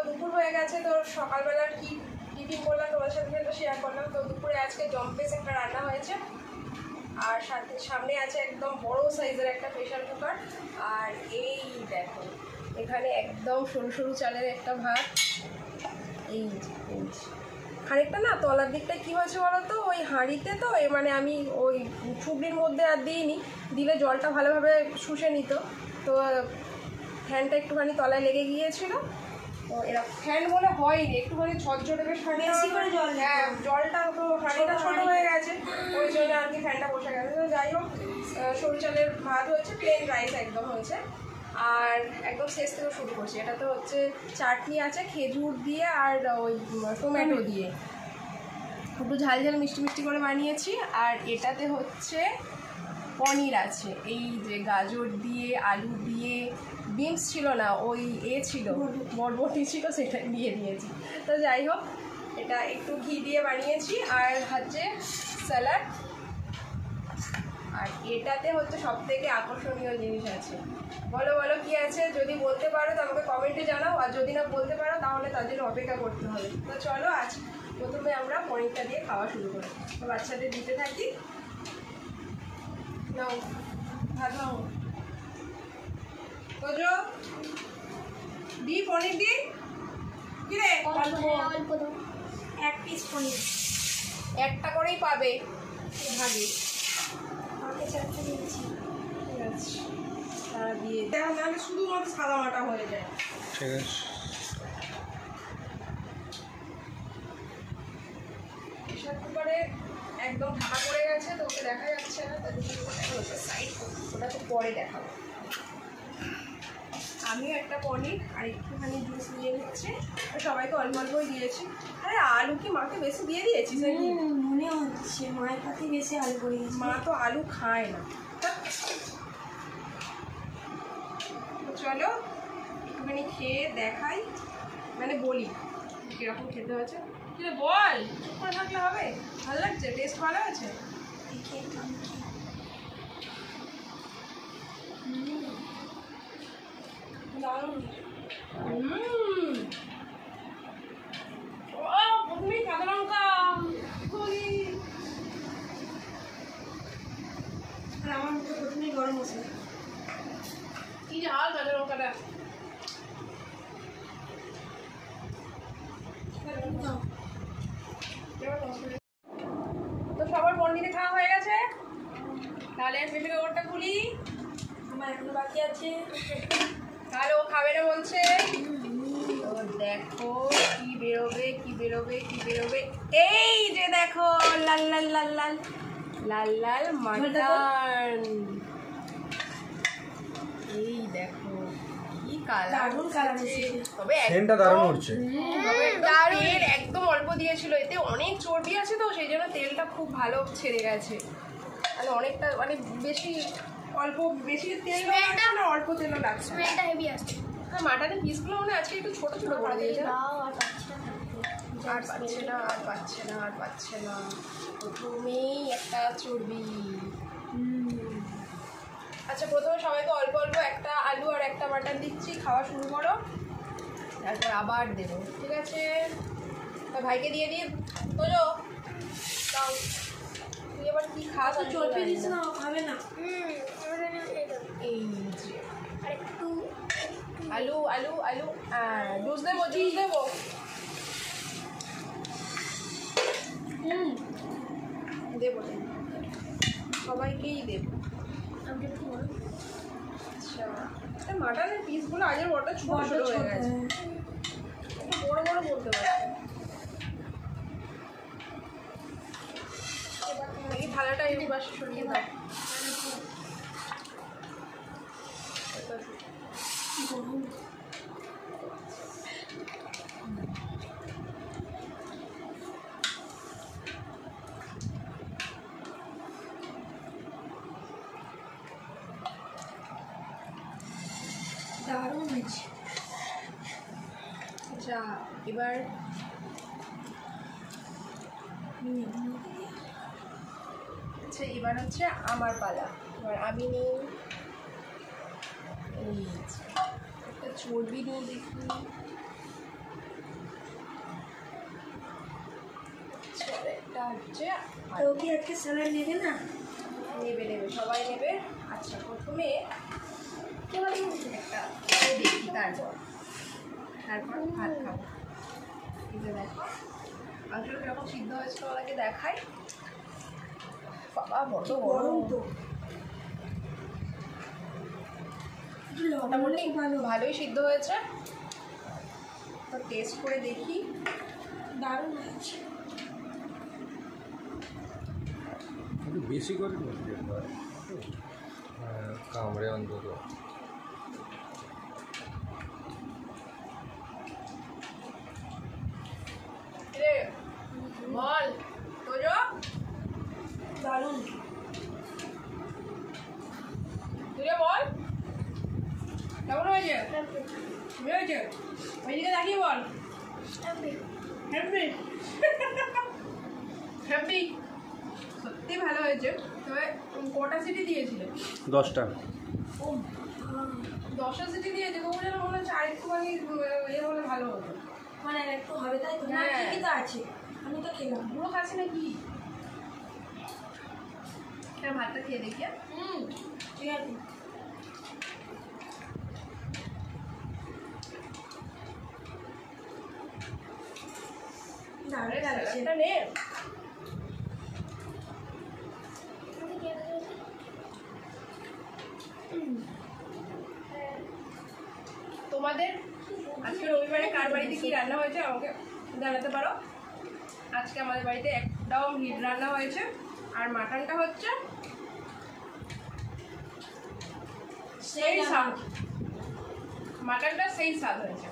দুপুর হয়ে গেছে, তো সকালবেলার কি টিফিন করলাম তোমার সাথে শেয়ার করলাম। তো দুপুরে আজকে জম্পেস একটা রান্না হয়েছে, আর সামনে আছে একদম বড় সাইজের একটা প্রেশার কুকার। আর এই দেখো এখানে একদম সরু সরু চালের একটা ভাত। এই খানিকটা না তলার দিকটা কী হয়েছে বলো তো, ওই হাঁড়িতে তো মানে আমি ওই চুবড়ির মধ্যে আর দিইনি, দিলে জলটা ভালোভাবে শুষে নিত, তো ফ্যানটা একটুখানি তলায় লেগে গিয়েছিল। তো এরা ফ্যান বলে হয়নি, একটুখানি ঝরঝরে বেশ বেশি করে জল, হ্যাঁ জলটা তো হাঁড়িটা ছোটো হয়ে গেছে, ওই জন্য আর কি ফ্যানটা বসে গেছে। তো যাই হোক, সরু চালের ভাত হয়েছে, প্লেন রাইস একদম হয়েছে। আর একদম শেষ থেকে শুরু করছি, এটাতে হচ্ছে চাটনি আছে খেজুর দিয়ে আর ওই টমেটো দিয়ে, একটু ঝাল ঝাল মিষ্টি মিষ্টি করে বানিয়েছি। আর এটাতে হচ্ছে পনির আছে, এই যে গাজর দিয়ে আলু দিয়ে, বিনস ছিল না, ওই ছিল বরবটি ছিল, সেটা দিয়ে দিয়েছি। তো যাই হোক, এটা একটু ঘি দিয়ে বানিয়েছি। আর হচ্ছে স্যালাড। আর এটাতে হচ্ছে সব থেকে আকর্ষণীয় জিনিস আছে, বলো বলো কি আছে, যদি বলতে পারো তো আমাকে কমেন্টে জানাও, আর যদি না বলতে পারো তাহলে তাদের অপেক্ষা করতে হবে। তো চলো আজ প্রথমে আমরা পনিরটা দিয়ে খাওয়া শুরু করি, তো বাচ্চাদের দিতে থাকি। নাও ভাত নাও, তোজো দি পনির দি, কি রে অল্প দাও, 1 পিস পনির, একটা করেই পাবে ভাগে। আমাকে 4টা দিয়েছি, ঠিক আছে তারা দিয়ে দেখো, নাহলে শুধুমাত্র সাদা মাটা হয়ে যায়। ঠিক আছে, প্রেশার কুকারে একদম ঢাকা পড়ে গেছে, তো ওকে দেখা যাচ্ছে না, তার জন্য সাইড ওটা তো পরে দেখাবো। আমিও একটা পনির আর একটুখানি জুস নিয়ে নিচ্ছি, সবাইকে অল্প অল্পই দিয়েছি। আরে আলু কি মাকে বেশি দিয়ে দিয়েছিস নাকি? মনে হচ্ছে মায়ের কাছে বেশি আলু করে দিয়েছি। মা তো আলু খায় না। চলো একটুখানি খেয়ে দেখাই, মানে বলি কীরকম খেতে হয়েছে। কিন্তু বল, চুপ করে থাকলে হবে? ভালো লাগছে? টেস্ট ভালো আছে? দারুণ। ও প্রথমেই কাঁচা লঙ্কা বলি, আর আমার মুখে প্রথমেই গরম মশলা, কি ঝাল কাঁচা লঙ্কাটা। তো সবার পনিরে খাওয়া হয়ে গেছে, তাহলে প্রেশার কুকারটা খুলি। আমার এখনো বাকি আছে। তাহলে ও খাবে না বলছে, তো দেখো কি বেরোবে কি বেরোবে কি বেরোবে। এই যে দেখো লাল লাল লাল লাল লাল লাল মাটন, এই দেখো কি কালার, দারুণ কালার এসেছে, তবে সেন্টটা দারুণ উঠছে। তেল একদম অল্প দিয়েছিল, এতে অনেক চর্বি আছে তো সেই জন্য তেলটা খুব ভালো ছেড়ে গেছে, মানে অনেকটা মানে বেশি অল্প বেশি তেল না অল্প তেলও লাগছে। স্মেলটা হেভি আসছে। হ্যাঁ মাটনের পিসগুলো মানে আজকে একটু ছোটো ছোটো করে দিয়েছে, আর পাচ্ছি না আর পাচ্ছে না আর পাচ্ছে না আর পাচ্ছে না, প্রথমেই একটা চর্বি। আচ্ছা প্রথমে সবাইকে অল্প অল্প একটা আলু আর একটা মাটন দিচ্ছি, খাওয়া শুরু করো, তারপর আবার দেবো, ঠিক আছে? ভাইকে দিয়ে দিয়ে তোজো দাও, তুই এবার কি খাস? চর্বি দিচ্ছে না, খাবে না। এই যে আর একটু আলু আলু আলু, জুস দেবো জুস দেবো। দেবো সবাইকেই দেবো। আচ্ছা মাটনের পিসগুলো আগের বড়টা ছোট ছোট হয়ে গেছে, একটু বড় বড় বলতে পারছি। এই থালাটা এই পাশে সরিয়ে দাও। দারুণ হয়েছে। আচ্ছা এবার আচ্ছা এবার হচ্ছে আমার পালা, এবার আমি নিই এই একটা চর্বি নিয়ে দেখি, এটা হচ্ছে তো কি একটা স্যালাড নেবে না? নেবে নেবে সবাই নেবে। আচ্ছা প্রথমে কেবল একটা খেয়ে দেখি, তারপর ভাত খাবো। এই যে দেখো মাংসটা কিরকম সিদ্ধ হয়েছে তোমাদেরকে দেখাই। বাবা বড় গরম গরম। তো। মোটামুটি ভালো ভালোই সিদ্ধ হয়েছে, তো টেস্ট করে দেখি। দারুণ হয়েছে। একটু বেশি করে কামড়ে অন্তত। রে বল তোজো, দারুণ। তুইও বল কেমন হয়েছে? হয়েছে ওইদিকে দেখিয়ে বল। হ্যাপি হ্যাপি, সত্যি ভালো হয়েছে। তবে কটা সিটি দিয়েছিলে? 10টা। ও 10টা সিটি দিয়েছে, তবু যেন মনে হচ্ছে আর একটুখানি ইয়ে হলে ভালো হতো। মানে আর একটু হবে তাই তো? না হ্যাঁ। ঠিকই তো আছে, আমি তো খেলাম। পুরো খাচ্ছি নাকি? হ্যাঁ ভাতটা খেয়ে দেখি। ঠিক আছে। আরে দারুণ লাগছে। স্যালাডটা নে। তোমাদের আজকে রবিবারে কার বাড়িতে কি রান্না হয়েছে আমাকে জানাতে পারো। আজকে আমাদের বাড়িতে একদম হিট রান্না হয়েছে, আর মাটনটা হচ্ছে সেই স্বাদ। মাটনটা সেই স্বাদ হয়েছে।